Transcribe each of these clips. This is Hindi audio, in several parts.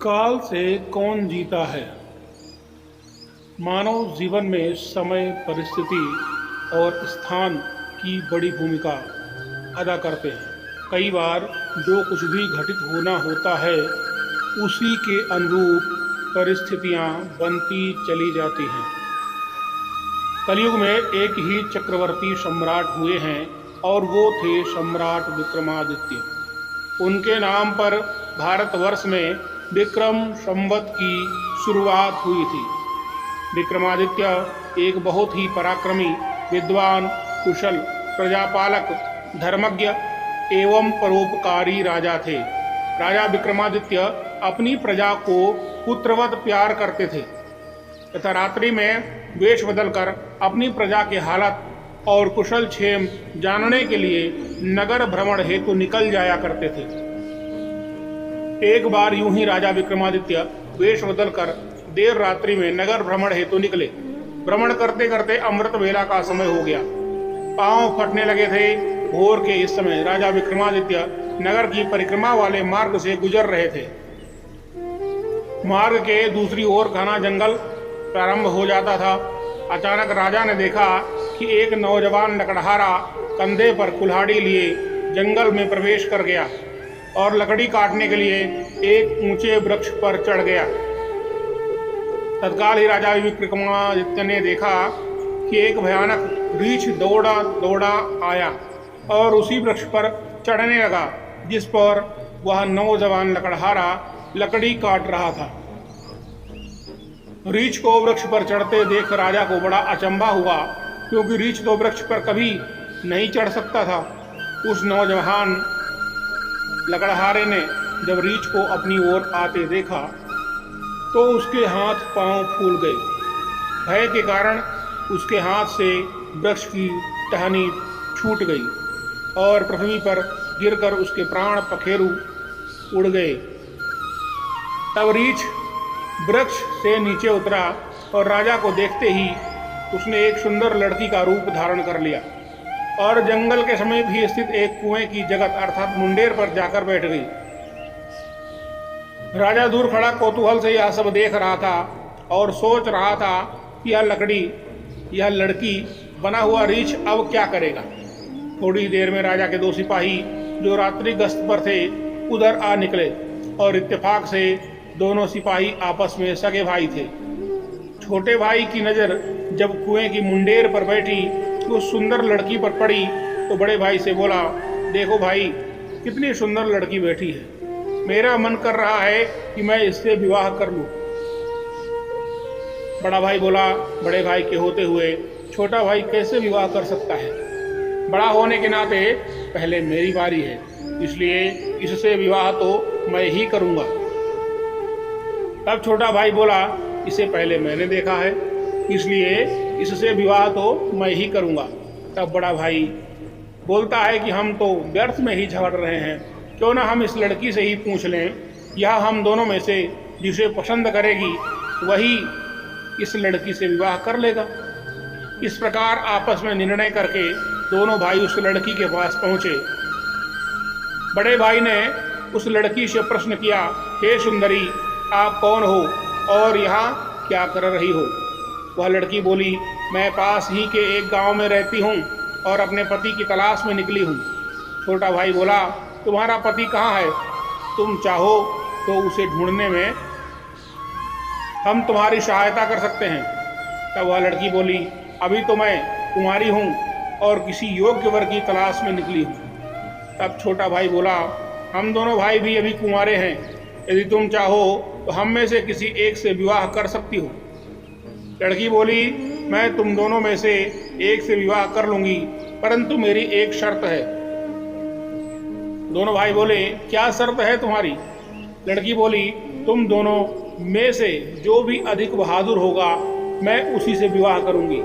काल से कौन जीता है। मानव जीवन में समय, परिस्थिति और स्थान की बड़ी भूमिका अदा करते हैं। कई बार जो कुछ भी घटित होना होता है उसी के अनुरूप परिस्थितियां बनती चली जाती हैं। कलयुग में एक ही चक्रवर्ती सम्राट हुए हैं और वो थे सम्राट विक्रमादित्य। उनके नाम पर भारतवर्ष में विक्रम संवत की शुरुआत हुई थी। विक्रमादित्य एक बहुत ही पराक्रमी, विद्वान, कुशल, प्रजापालक, धर्मज्ञ एवं परोपकारी राजा थे। राजा विक्रमादित्य अपनी प्रजा को पुत्रवत प्यार करते थे तथा रात्रि में वेश बदलकर अपनी प्रजा के हालत और कुशल क्षेम जानने के लिए नगर भ्रमण हेतु निकल जाया करते थे। एक बार यूं ही राजा विक्रमादित्य वेश बदलकर देर रात्रि में नगर भ्रमण हेतु निकले। भ्रमण करते करते अमृत वेला का समय हो गया। पांव फटने लगे थे। भोर के इस समय राजा विक्रमादित्य नगर की परिक्रमा वाले मार्ग से गुजर रहे थे। मार्ग के दूसरी ओर घना जंगल प्रारंभ हो जाता था। अचानक राजा ने देखा कि एक नौजवान लकड़हारा कंधे पर कुल्हाड़ी लिए जंगल में प्रवेश कर गया और लकड़ी काटने के लिए एक ऊंचे वृक्ष पर चढ़ गया। तत्काल ही राजा विक्रमादित्य ने देखा कि एक भयानक रीछ दौड़ा दौड़ा आया और उसी वृक्ष पर चढ़ने लगा जिस पर वह नौजवान लकड़हारा लकड़ी काट रहा था। रीछ को वृक्ष पर चढ़ते देख राजा को बड़ा अचंभा हुआ, क्योंकि रीछ तो वृक्ष पर कभी नहीं चढ़ सकता था। उस नौजवान लकड़हारे ने जब रीछ को अपनी ओर आते देखा तो उसके हाथ पांव फूल गए। भय के कारण उसके हाथ से वृक्ष की टहनी छूट गई और पृथ्वी पर गिरकर उसके प्राण पखेरु उड़ गए। तब रीछ वृक्ष से नीचे उतरा और राजा को देखते ही उसने एक सुंदर लड़की का रूप धारण कर लिया और जंगल के समीप ही स्थित एक कुएं की जगत अर्थात मुंडेर पर जाकर बैठ गई। राजा दूर खड़ा कौतूहल से यह सब देख रहा था और सोच रहा था कि यह लड़की बना हुआ रीछ अब क्या करेगा। थोड़ी देर में राजा के दो सिपाही जो रात्रि गश्त पर थे उधर आ निकले और इत्तेफाक से दोनों सिपाही आपस में सगे भाई थे। छोटे भाई की नज़र जब कुएं की मुंडेर पर बैठी उस सुंदर लड़की पर पड़ी तो बड़े भाई से बोला, देखो भाई, कितनी सुंदर लड़की बैठी है। मेरा मन कर रहा है कि मैं इससे विवाह कर लूं। बड़ा भाई बोला, बड़े भाई के होते हुए छोटा भाई कैसे विवाह कर सकता है। बड़ा होने के नाते पहले मेरी बारी है, इसलिए इससे विवाह तो मैं ही करूंगा। तब छोटा भाई बोला, इसे पहले मैंने देखा है, इसलिए इससे विवाह तो मैं ही करूंगा। तब बड़ा भाई बोलता है कि हम तो व्यर्थ में ही झगड़ रहे हैं, क्यों ना हम इस लड़की से ही पूछ लें, यह हम दोनों में से जिसे पसंद करेगी वही इस लड़की से विवाह कर लेगा। इस प्रकार आपस में निर्णय करके दोनों भाई उस लड़की के पास पहुंचे। बड़े भाई ने उस लड़की से प्रश्न किया, हे सुंदरी, आप कौन हो और यहाँ क्या कर रही हो। वह लड़की बोली, मैं पास ही के एक गांव में रहती हूँ और अपने पति की तलाश में निकली हूँ। छोटा भाई बोला, तुम्हारा पति कहाँ है? तुम चाहो तो उसे ढूंढने में हम तुम्हारी सहायता कर सकते हैं। तब वह लड़की बोली, अभी तो मैं कुंवारी हूँ और किसी योग्य वर की तलाश में निकली हूँ। तब छोटा भाई बोला, हम दोनों भाई भी अभी कुंवारे हैं, यदि तुम चाहो तो हम में से किसी एक से विवाह कर सकती हो। लड़की बोली, मैं तुम दोनों में से एक से विवाह कर लूंगी, परंतु मेरी एक शर्त है। दोनों भाई बोले, क्या शर्त है तुम्हारी? लड़की बोली, तुम दोनों में से जो भी अधिक बहादुर होगा मैं उसी से विवाह करूंगी।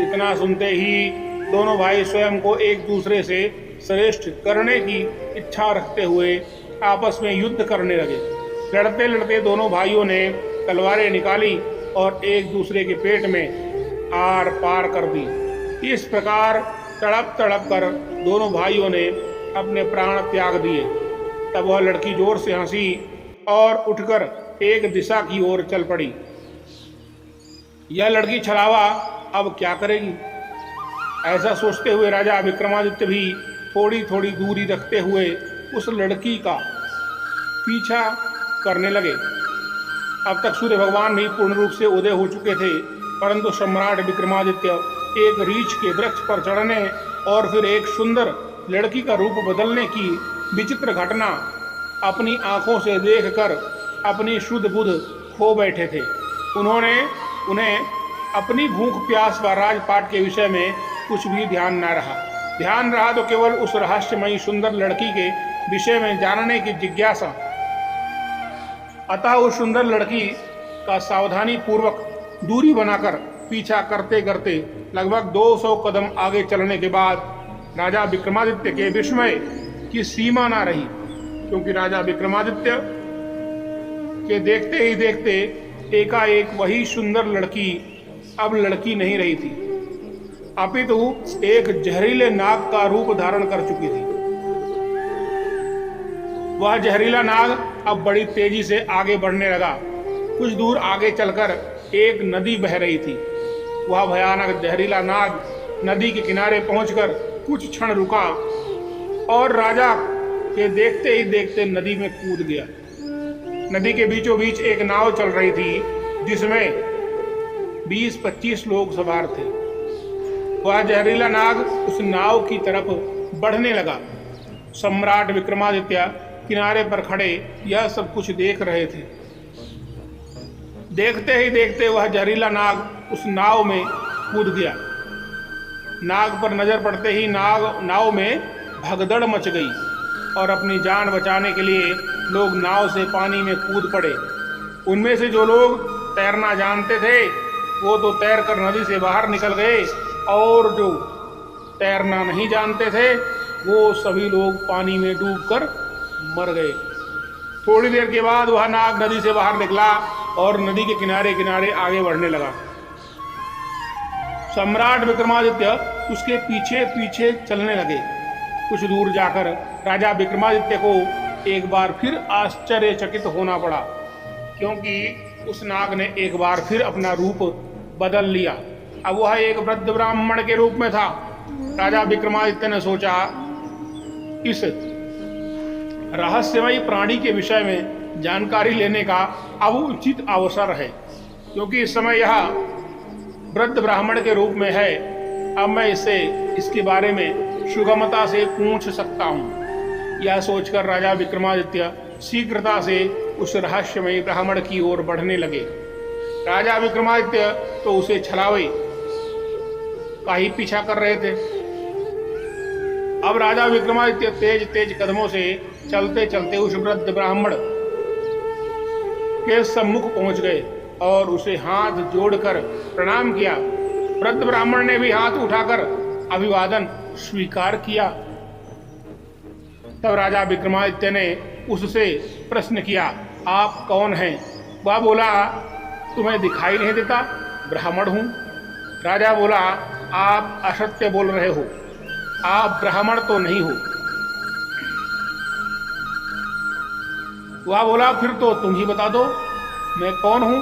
इतना सुनते ही दोनों भाई स्वयं को एक दूसरे से श्रेष्ठ करने की इच्छा रखते हुए आपस में युद्ध करने लगे। लड़ते लड़ते दोनों भाइयों ने तलवारें निकाली और एक दूसरे के पेट में आर पार कर दी। इस प्रकार तड़प तड़प कर दोनों भाइयों ने अपने प्राण त्याग दिए। तब वह लड़की जोर से हंसी और उठकर एक दिशा की ओर चल पड़ी। यह लड़की छलावा अब क्या करेगी, ऐसा सोचते हुए राजा विक्रमादित्य भी थोड़ी थोड़ी दूरी रखते हुए उस लड़की का पीछा करने लगे। अब तक सूर्य भगवान भी पूर्ण रूप से उदय हो चुके थे, परंतु सम्राट विक्रमादित्य एक रीछ के वृक्ष पर चढ़ने और फिर एक सुंदर लड़की का रूप बदलने की विचित्र घटना अपनी आंखों से देखकर अपनी शुद्ध बुद्ध खो बैठे थे। उन्हें अपनी भूख प्यास व राजपाट के विषय में कुछ भी ध्यान न रहा तो केवल उस रहस्यमयी सुंदर लड़की के विषय में जानने की जिज्ञासा। अतः उस सुंदर लड़की का सावधानी पूर्वक दूरी बनाकर पीछा करते करते लगभग 200 कदम आगे चलने के बाद राजा विक्रमादित्य के विस्मय की सीमा न रही, क्योंकि राजा विक्रमादित्य के देखते ही देखते एकाएक वही सुंदर लड़की अब लड़की नहीं रही थी, अपितु एक जहरीले नाग का रूप धारण कर चुकी थी। वह जहरीला नाग अब बड़ी तेजी से आगे बढ़ने लगा। कुछ दूर आगे चलकर एक नदी बह रही थी। वह भयानक जहरीला नाग नदी के किनारे पहुंचकर कुछ क्षण रुका और राजा के देखते ही देखते नदी में कूद गया। नदी के बीचों बीच एक नाव चल रही थी, जिसमें 20-25 लोग सवार थे। वह जहरीला नाग उस नाव की तरफ बढ़ने लगा। सम्राट विक्रमादित्य किनारे पर खड़े यह सब कुछ देख रहे थे। देखते ही देखते वह जहरीला नाग उस नाव में कूद गया। नाग पर नजर पड़ते ही नाव में भगदड़ मच गई और अपनी जान बचाने के लिए लोग नाव से पानी में कूद पड़े। उनमें से जो लोग तैरना जानते थे वो तो तैरकर नदी से बाहर निकल गए, और जो तैरना नहीं जानते थे वो सभी लोग पानी में डूबकर मर गए। थोड़ी देर के बाद वह नाग नदी से बाहर निकला और नदी के किनारे किनारे आगे बढ़ने लगा। सम्राट विक्रमादित्य उसके पीछे पीछे चलने लगे। कुछ दूर जाकर राजा विक्रमादित्य को एक बार फिर आश्चर्यचकित होना पड़ा, क्योंकि उस नाग ने एक बार फिर अपना रूप बदल लिया। अब वह एक वृद्ध ब्राह्मण के रूप में था। राजा विक्रमादित्य ने सोचा, इस रहस्यमयी प्राणी के विषय में जानकारी लेने का अब उचित अवसर है, क्योंकि इस समय यह वृद्ध ब्राह्मण के रूप में है। अब मैं इसके बारे में सुगमता से पूछ सकता हूँ। यह सोचकर राजा विक्रमादित्य शीघ्रता से उस रहस्यमयी ब्राह्मण की ओर बढ़ने लगे। राजा विक्रमादित्य तो उसे छलावे का ही पीछा कर रहे थे। अब राजा विक्रमादित्य तेज तेज कदमों से चलते चलते उस वृद्ध ब्राह्मण के सम्मुख पहुंच गए और उसे हाथ जोड़कर प्रणाम किया। वृद्ध ब्राह्मण ने भी हाथ उठाकर अभिवादन स्वीकार किया। तब राजा विक्रमादित्य ने उससे प्रश्न किया, आप कौन हैं? वह बोला, तुम्हें दिखाई नहीं देता? ब्राह्मण हूं। राजा बोला, आप असत्य बोल रहे हो, आप ब्राह्मण तो नहीं हो। वह बोला, फिर तो तुम ही बता दो, मैं कौन हूं?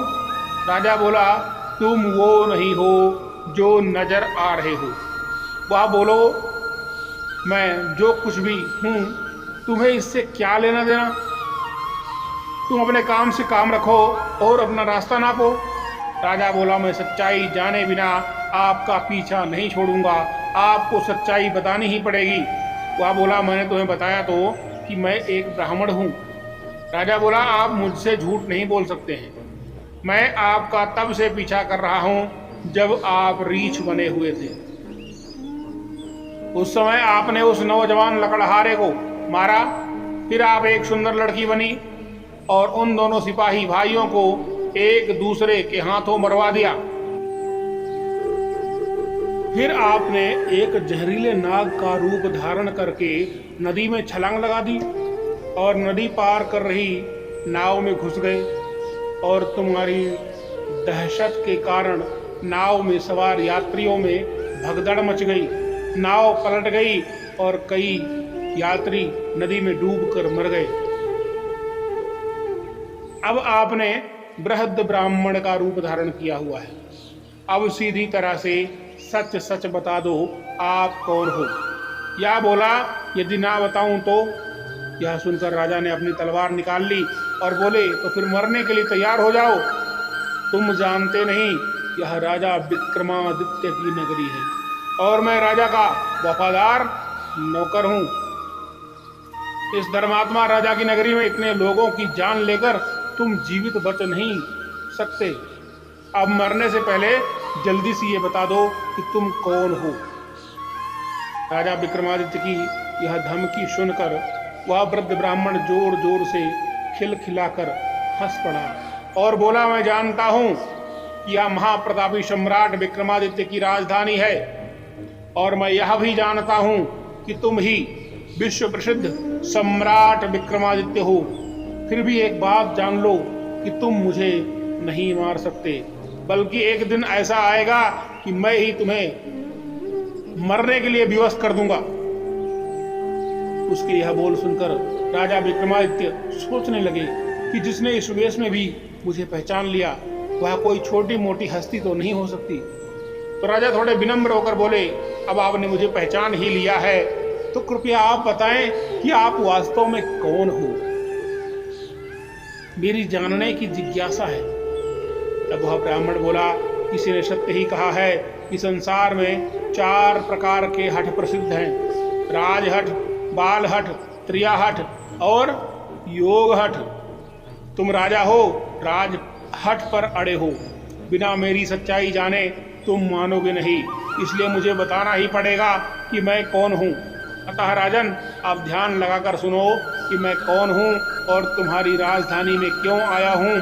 राजा बोला, तुम वो नहीं हो जो नजर आ रहे हो। वह बोलो, मैं जो कुछ भी हूं, तुम्हें इससे क्या लेना देना? तुम अपने काम से काम रखो और अपना रास्ता नापो। राजा बोला, मैं सच्चाई जाने बिना आपका पीछा नहीं छोड़ूंगा, आपको सच्चाई बतानी ही पड़ेगी। वह बोला, मैंने तुम्हें बताया तो कि मैं एक ब्राह्मण हूँ। राजा बोला, आप मुझसे झूठ नहीं बोल सकते हैं। मैं आपका तब से पीछा कर रहा हूँ जब आप रीछ बने हुए थे। उस समय आपने उस नौजवान लकड़हारे को मारा, फिर आप एक सुंदर लड़की बनी और उन दोनों सिपाही भाइयों को एक दूसरे के हाथों मरवा दिया। फिर आपने एक जहरीले नाग का रूप धारण करके नदी में छलांग लगा दी और नदी पार कर रही नाव में घुस गए, और तुम्हारी दहशत के कारण नाव में सवार यात्रियों में भगदड़ मच गई। नाव पलट गई और कई यात्री नदी में डूबकर मर गए। अब आपने बृहद ब्राह्मण का रूप धारण किया हुआ है। अब सीधी तरह से सच सच बता दो, आप कौन हो। या बोला, यदि ना बताऊं तो। यह सुनकर राजा ने अपनी तलवार निकाल ली और बोले, तो फिर मरने के लिए तैयार हो जाओ। तुम जानते नहीं, यह राजा विक्रमादित्य की नगरी है और मैं राजा का वफादार नौकर हूं। इस धर्मात्मा राजा की नगरी में इतने लोगों की जान लेकर तुम जीवित बच नहीं सकते। अब मरने से पहले जल्दी से ये बता दो कि तुम कौन हो। राजा विक्रमादित्य की यह धमकी सुनकर वह वृद्ध ब्राह्मण जोर जोर से खिलखिलाकर हंस पड़ा और बोला, मैं जानता हूं कि यह महाप्रतापी सम्राट विक्रमादित्य की राजधानी है और मैं यह भी जानता हूं कि तुम ही विश्व प्रसिद्ध सम्राट विक्रमादित्य हो। फिर भी एक बात जान लो कि तुम मुझे नहीं मार सकते, बल्कि एक दिन ऐसा आएगा कि मैं ही तुम्हें मरने के लिए विवश कर दूंगा। उसके यह बोल सुनकर राजा विक्रमादित्य सोचने लगे कि जिसने इस वेश में भी मुझे पहचान लिया वह कोई छोटी मोटी हस्ती तो नहीं हो सकती। तो राजा थोड़े विनम्र होकर बोले, अब आपने मुझे पहचान ही लिया है तो कृपया आप बताएं कि आप वास्तव में कौन हो। मेरी जानने की जिज्ञासा है। तब वह ब्राह्मण बोला, किसी ने सत्य ही कहा है कि संसार में 4 प्रकार के हठ प्रसिद्ध हैं, राजहठ, बालहठ, त्रियाहठ और योग हठ। तुम राजा हो, राज हठ पर अड़े हो। बिना मेरी सच्चाई जाने तुम मानोगे नहीं, इसलिए मुझे बताना ही पड़ेगा कि मैं कौन हूँ। अतः राजन, आप ध्यान लगाकर सुनो कि मैं कौन हूँ और तुम्हारी राजधानी में क्यों आया हूँ।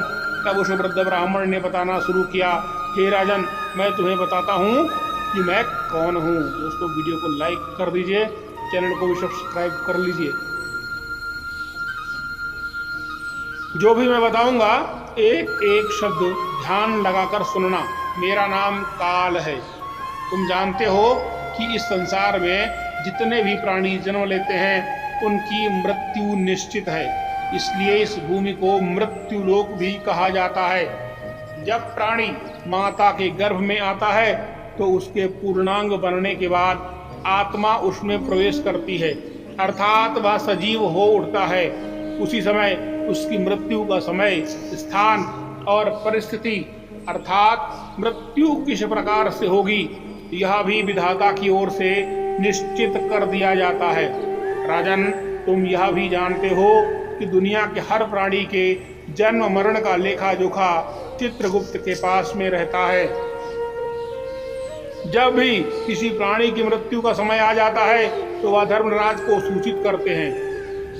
तब उस वृद्ध ब्राह्मण ने बताना शुरू किया, हे राजन, मैं तुम्हें बताता हूँ कि मैं कौन हूँ। दोस्तों, वीडियो को लाइक कर दीजिए, चैनल को भी सब्सक्राइब कर लीजिए। जो भी मैं बताऊंगा एक एक शब्द ध्यान लगाकर सुनना। मेरा नाम काल है। तुम जानते हो कि इस संसार में जितने भी प्राणी जन्म लेते हैं उनकी मृत्यु निश्चित है, इसलिए इस भूमि को मृत्युलोक भी कहा जाता है। जब प्राणी माता के गर्भ में आता है तो उसके पूर्णांग बनने के बाद आत्मा उसमें प्रवेश करती है, अर्थात वह सजीव हो उठता है। उसी समय उसकी मृत्यु का समय, स्थान और परिस्थिति अर्थात मृत्यु किस प्रकार से होगी यह भी विधाता की ओर से निश्चित कर दिया जाता है। राजन, तुम यह भी जानते हो कि दुनिया के हर प्राणी के जन्म मरण का लेखा जोखा चित्रगुप्त के पास में रहता है। जब भी किसी प्राणी की मृत्यु का समय आ जाता है तो वह धर्मराज को सूचित करते हैं।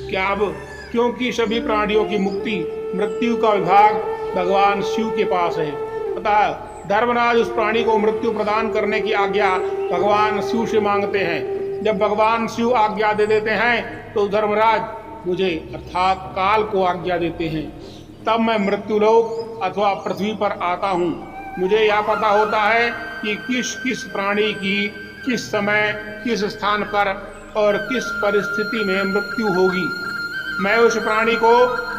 क्या अब क्योंकि सभी प्राणियों की मुक्ति मृत्यु का विभाग भगवान शिव के पास है, अतः धर्मराज उस प्राणी को मृत्यु प्रदान करने की आज्ञा भगवान शिव से मांगते हैं। जब भगवान शिव आज्ञा दे देते हैं तो धर्मराज मुझे अर्थात काल को आज्ञा देते हैं। तब मैं मृत्युलोक अथवा पृथ्वी पर आता हूँ। मुझे यह पता होता है कि किस किस प्राणी की किस समय, किस स्थान पर और किस परिस्थिति में मृत्यु होगी। मैं उस प्राणी को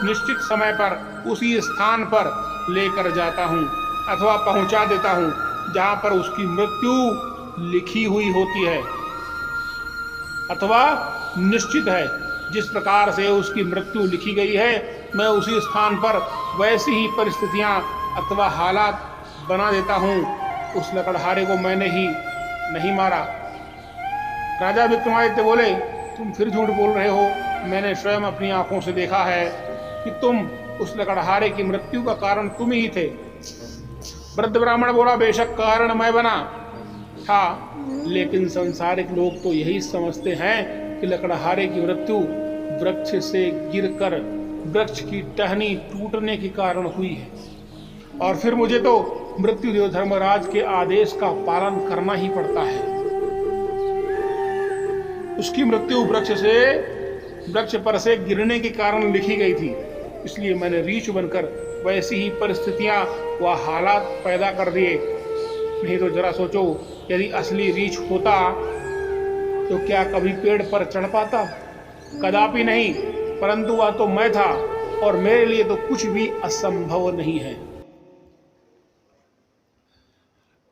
निश्चित समय पर उसी स्थान पर लेकर जाता हूँ अथवा पहुँचा देता हूँ जहाँ पर उसकी मृत्यु लिखी हुई होती है अथवा निश्चित है। जिस प्रकार से उसकी मृत्यु लिखी गई है, मैं उसी स्थान पर वैसी ही परिस्थितियाँ अथवा हालात बना देता हूँ। उस लकड़हारे को मैंने ही नहीं मारा। राजा विक्रमादित्य बोले, तुम फिर झूठ बोल रहे हो। मैंने स्वयं अपनी आंखों से देखा है कि तुम उस लकड़हारे की मृत्यु का कारण तुम ही थे। वृद्ध ब्राह्मण बोला, बेशक कारण मैं बना था, लेकिन सांसारिक लोग तो यही समझते हैं कि लकड़हारे की मृत्यु वृक्ष से गिरकर वृक्ष की टहनी टूटने के कारण हुई है और फिर मुझे तो मृत्युदेव धर्मराज के आदेश का पालन करना ही पड़ता है। उसकी मृत्यु वृक्ष पर से गिरने के कारण लिखी गई थी, इसलिए मैंने रीछ बनकर वैसी ही परिस्थितियां व हालात पैदा कर दिए। नहीं तो जरा सोचो, यदि असली रीछ होता तो क्या कभी पेड़ पर चढ़ पाता? कदापि नहीं, परंतु वह तो मैं था और मेरे लिए तो कुछ भी असंभव नहीं है।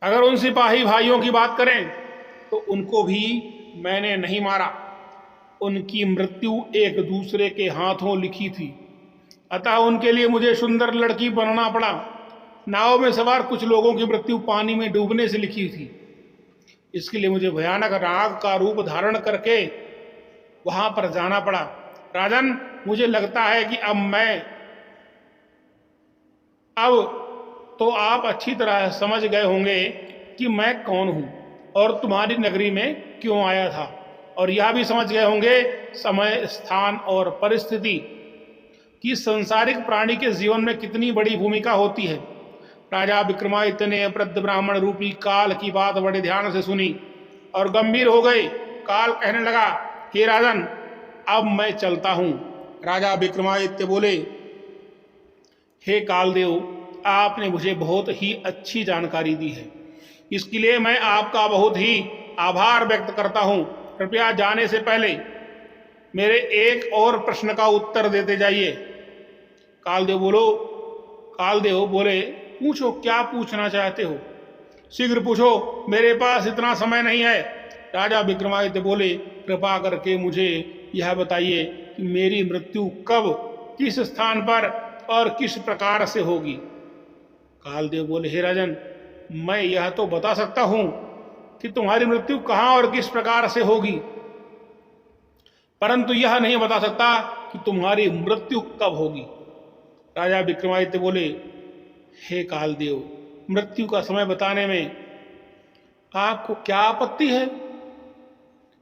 अगर उन सिपाही भाइयों की बात करें तो उनको भी मैंने नहीं मारा, उनकी मृत्यु एक दूसरे के हाथों लिखी थी, अतः उनके लिए मुझे सुंदर लड़की बनना पड़ा। नाव में सवार कुछ लोगों की मृत्यु पानी में डूबने से लिखी थी, इसके लिए मुझे भयानक नाग का रूप धारण करके वहां पर जाना पड़ा। राजन, मुझे लगता है कि अब तो आप अच्छी तरह समझ गए होंगे कि मैं कौन हूं और तुम्हारी नगरी में क्यों आया था, और यह भी समझ गए होंगे समय, स्थान और परिस्थिति कि संसारिक प्राणी के जीवन में कितनी बड़ी भूमिका होती है। राजा विक्रमादित्य ने वृद्ध ब्राह्मण रूपी काल की बात बड़े ध्यान से सुनी और गंभीर हो गए। काल कहने लगा, हे राजन, अब मैं चलता हूं। राजा विक्रमादित्य बोले, हे कालदेव, आपने मुझे बहुत ही अच्छी जानकारी दी है, इसके लिए मैं आपका बहुत ही आभार व्यक्त करता हूं। कृपया जाने से पहले मेरे एक और प्रश्न का उत्तर देते जाइए। कालदेव बोले, पूछो, क्या पूछना चाहते हो? शीघ्र पूछो, मेरे पास इतना समय नहीं है। राजा विक्रमादित्य बोले, कृपा करके मुझे यह बताइए कि मेरी मृत्यु कब, किस स्थान पर और किस प्रकार से होगी। कालदेव बोले, हे राजन, मैं यह तो बता सकता हूं कि तुम्हारी मृत्यु कहां और किस प्रकार से होगी, परंतु यह नहीं बता सकता कि तुम्हारी मृत्यु कब होगी। राजा विक्रमादित्य बोले, हे कालदेव, मृत्यु का समय बताने में आपको क्या आपत्ति है?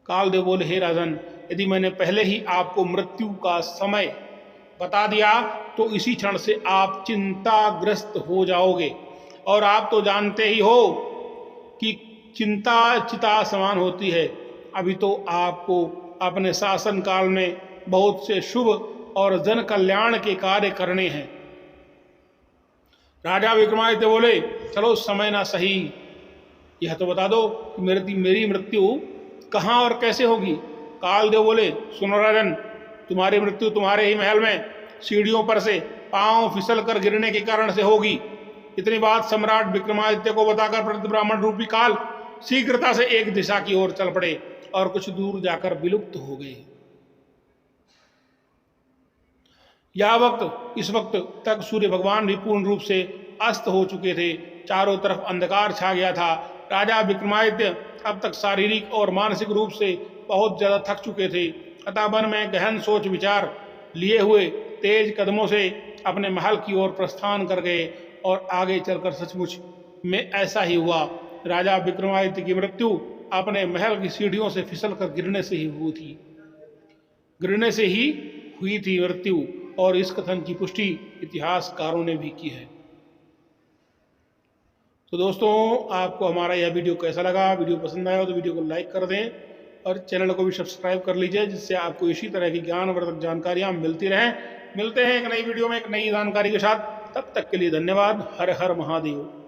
कालदेव बोले, हे राजन, यदि मैंने पहले ही आपको मृत्यु का समय बता दिया तो इसी क्षण से आप चिंताग्रस्त हो जाओगे, और आप तो जानते ही हो कि चिंता चिता समान होती है। अभी तो आपको अपने शासन काल में बहुत से शुभ और जन कल्याण के कार्य करने हैं। राजा विक्रमादित्य बोले, चलो समय ना सही, यह तो बता दो कि मेरी मृत्यु कहाँ और कैसे होगी। कालदेव बोले, सुनो राजन, तुम्हारी मृत्यु तुम्हारे ही महल में सीढ़ियों पर से पांव फिसल कर गिरने के कारण से होगी। इतनी बात सम्राट विक्रमादित्य को बताकर वृद्ध ब्राह्मण रूपी काल शीघ्रता से एक दिशा की ओर चल पड़े और कुछ दूर जाकर विलुप्त हो गए। इस वक्त तक सूर्य भगवान भी पूर्ण रूप से अस्त हो चुके थे, चारों तरफ अंधकार छा गया था। राजा विक्रमादित्य अब तक शारीरिक और मानसिक रूप से बहुत ज्यादा थक चुके थे, अतः मन में गहन सोच विचार लिए हुए तेज कदमों से अपने महल की ओर प्रस्थान कर गए, और आगे चलकर सचमुच में ऐसा ही हुआ। राजा विक्रमादित्य की मृत्यु अपने महल की सीढ़ियों से फिसल कर गिरने से ही हुई थी मृत्यु, और इस कथन की पुष्टि इतिहासकारों ने भी की है। तो दोस्तों, आपको हमारा यह वीडियो कैसा लगा? वीडियो पसंद आया हो तो वीडियो को लाइक कर दें और चैनल को भी सब्सक्राइब कर लीजिए, जिससे आपको इसी तरह की ज्ञानवर्धक जानकारियाँ मिलती रहें। मिलते हैं एक नई वीडियो में एक नई जानकारी के साथ, तब तक के लिए धन्यवाद। हर हर महादेव।